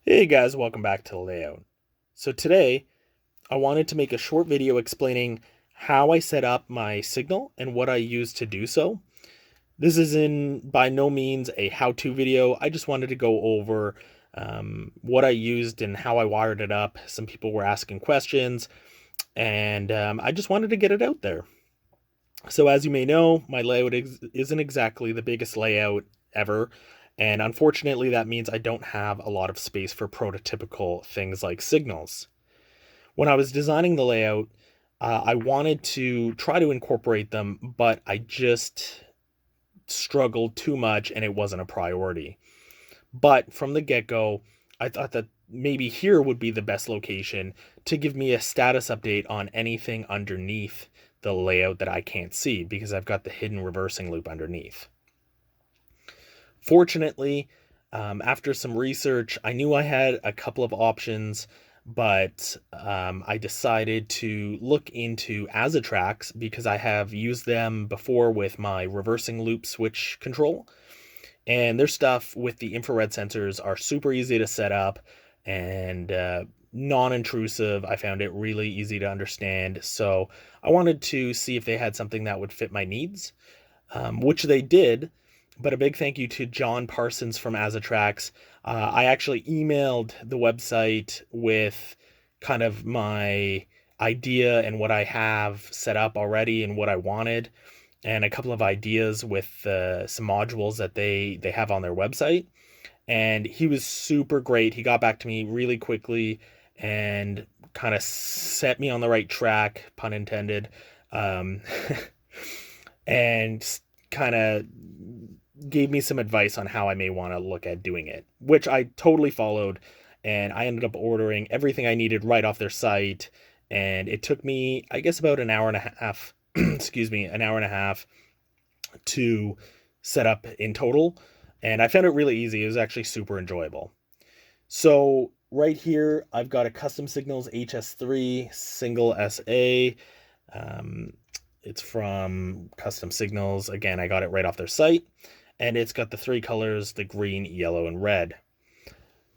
Hey guys, welcome back to the layout. So today I wanted to make a short video explaining how I set up my signal and what I use to do so. This is by no means a how-to video. I just wanted to go over what I used and how I wired it up. Some people were asking questions, and I just wanted to get it out there. So as you may know, my layout isn't exactly the biggest layout ever. And unfortunately, that means I don't have a lot of space for prototypical things like signals. When I was designing the layout, I wanted to try to incorporate them, but I just struggled too much and it wasn't a priority. But from the get-go, I thought that maybe here would be the best location to give me a status update on anything underneath the layout that I can't see because I've got the hidden reversing loop underneath. Fortunately, after some research, I knew I had a couple of options, but I decided to look into Azatrax because I have used them before with my reversing loop switch control. And their stuff with the infrared sensors are super easy to set up and non-intrusive. I found it really easy to understand. So I wanted to see if they had something that would fit my needs, which they did. But a big thank you to John Parsons from Azatrax. I actually emailed the website with kind of my idea and what I have set up already and what I wanted, and a couple of ideas with some modules that they have on their website. And he was super great. He got back to me really quickly and kind of set me on the right track, pun intended, um, and kind of gave me some advice on how I may want to look at doing it, which I totally followed. And I ended up ordering everything I needed right off their site. And it took me, I guess, about an hour and a half, excuse me, an hour and a half to set up in total. And I found it really easy. It was actually super enjoyable. So right here, I've got a Custom Signals HS3 single SA. It's from Custom Signals. Again, I got it right off their site. And it's got the three colors, the green, yellow, and red.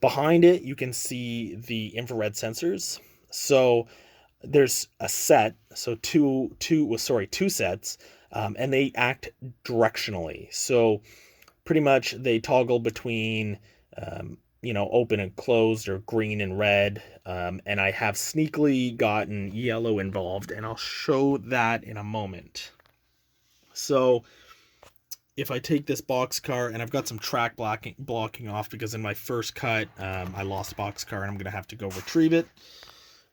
Behind it, you can see the infrared sensors. So there's a set, so two sets, and they act directionally. So pretty much they toggle between, open and closed or green and red. And I have sneakily gotten yellow involved, and I'll show that in a moment. So if I take this box car, and I've got some track blocking off because in my first cut, I lost box car and I'm going to have to go retrieve it.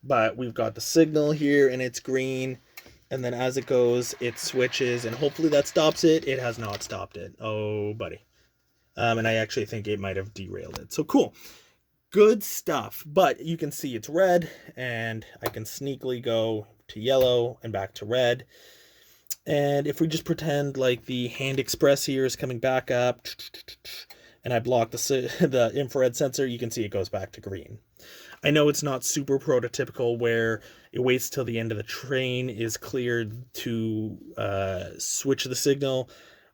But we've got the signal here and it's green. And then as it goes, it switches and hopefully that stops it. It has not stopped it. Oh, buddy. And I actually think it might have derailed it. So cool. Good stuff. But you can see it's red and I can sneakily go to yellow and back to red. And if we just pretend like the hand express here is coming back up and I block the infrared sensor, you can see it goes back to green. I know it's not super prototypical where it waits till the end of the train is cleared to switch the signal,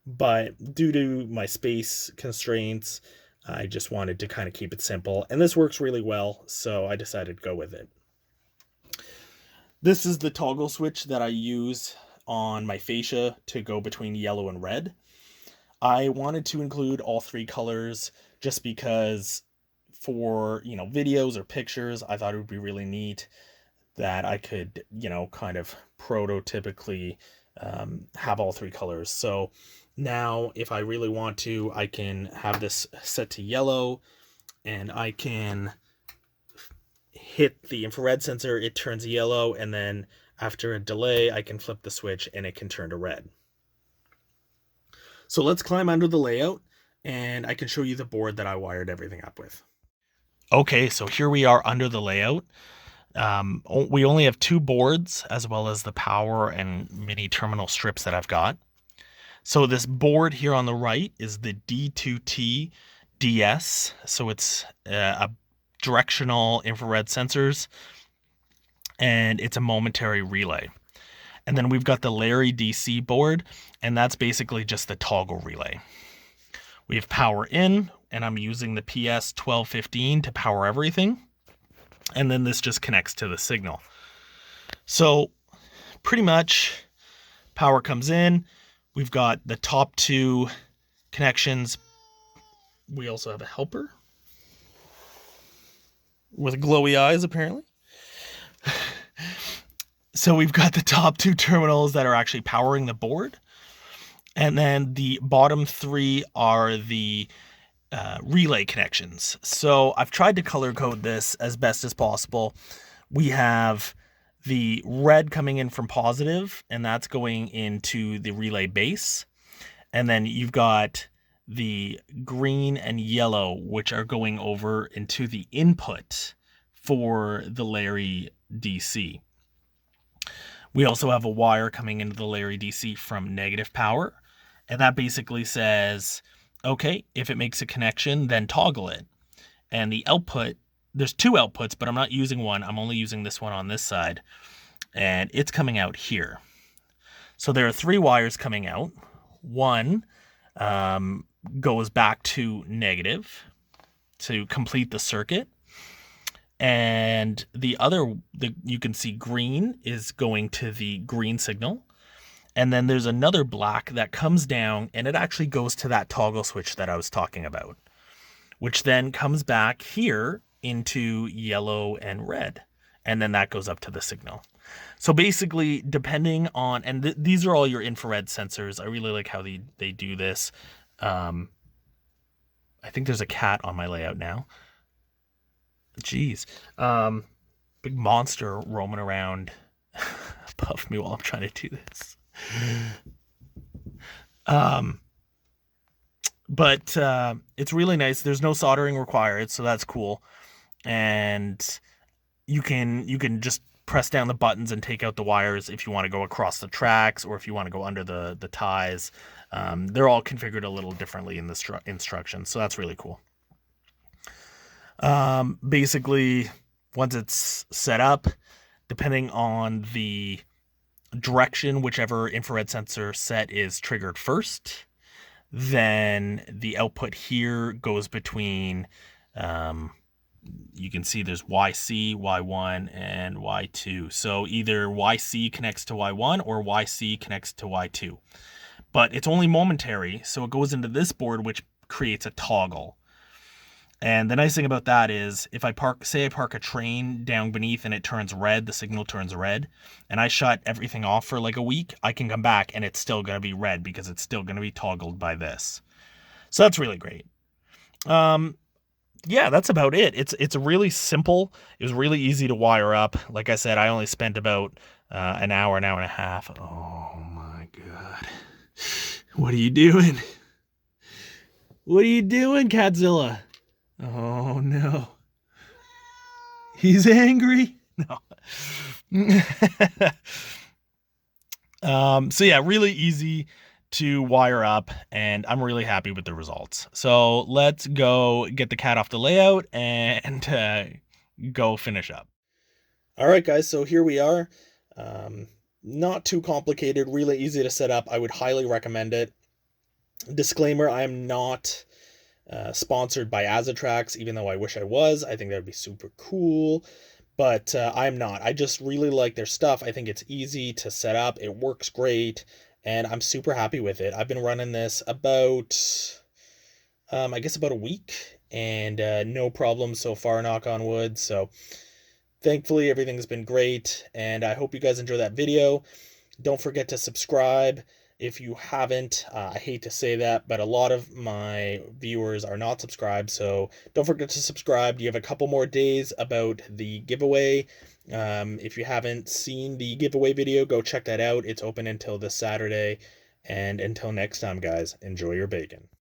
but due to my space constraints, I just wanted to kind of keep it simple. And this works really well, so I decided to go with it. This is the toggle switch that I use on my fascia to go between yellow and red. I wanted to include all three colors just because for, videos or pictures, I thought it would be really neat that I could, kind of prototypically have all three colors. So now if I really want to, I can have this set to yellow and I can hit the infrared sensor, it turns yellow, and then after a delay, I can flip the switch and it can turn to red. So let's climb under the layout and I can show you the board that I wired everything up with. Okay, so here we are under the layout. We only have two boards as well as the power and mini terminal strips that I've got. So this board here on the right is the D2T DS. So it's a directional infrared sensors and it's a momentary relay. And then we've got the LARY-DC board, and that's basically just the toggle relay. We have power in, and I'm using the PS 1215 to power everything. And then this just connects to the signal. So pretty much power comes in. We've got the top two connections. We also have a helper with glowy eyes, apparently. So we've got the top two terminals that are actually powering the board. And then the bottom three are the relay connections. So I've tried to color code this as best as possible. We have the red coming in from positive, and that's going into the relay base. And then you've got the green and yellow, which are going over into the input for the LARY-DC. We also have a wire coming into the LARY-DC from negative power, and that basically says, okay, if it makes a connection, then toggle it. And the output, there's two outputs, but I'm not using one. I'm only using this one on this side, and it's coming out here. So there are three wires coming out. One goes back to negative to complete the circuit. And the other, you can see green is going to the green signal. And then there's another black that comes down, and it actually goes to that toggle switch that I was talking about, which then comes back here into yellow and red. And then that goes up to the signal. So basically, depending on, and these are all your infrared sensors. I really like how they do this. I think there's a cat on my layout now. Jeez. Big monster roaming around above me while I'm trying to do this. But it's really nice. There's no soldering required, so that's cool. And you can just press down the buttons and take out the wires if you want to go across the tracks or if you want to go under the ties. They're all configured a little differently in the instructions, so that's really cool. Basically, once it's set up, depending on the direction, whichever infrared sensor set is triggered first, then the output here goes between, you can see there's YC, Y1, and Y2. So either YC connects to Y1 or YC connects to Y2. But it's only momentary, so it goes into this board, which creates a toggle. And the nice thing about that is if I park a train down beneath and it turns red, the signal turns red, and I shut everything off for like a week, I can come back and it's still going to be red because it's still going to be toggled by this. So that's really great. Yeah, that's about it. It's really simple. It was really easy to wire up. Like I said, I only spent about an hour and a half. Oh my God. What are you doing? What are you doing, Catzilla? Oh no. He's angry. No. So yeah, really easy to wire up, and I'm really happy with the results. So let's go get the cat off the layout and go finish up. All right, guys, so here we are. Not too complicated, really easy to set up. I would highly recommend it. Disclaimer, I am not sponsored by Azatrax, even though I wish I was. I think that would be super cool, but I'm not. I just really like their stuff. I think it's easy to set up. It works great, and I'm super happy with it. I've been running this about, I guess about a week, and no problems so far, knock on wood. So thankfully, everything's been great, and I hope you guys enjoy that video. Don't forget to subscribe. If you haven't, I hate to say that, but a lot of my viewers are not subscribed, so don't forget to subscribe. You have a couple more days about the giveaway. If you haven't seen the giveaway video, go check that out. It's open until this Saturday, and until next time, guys, enjoy your bacon.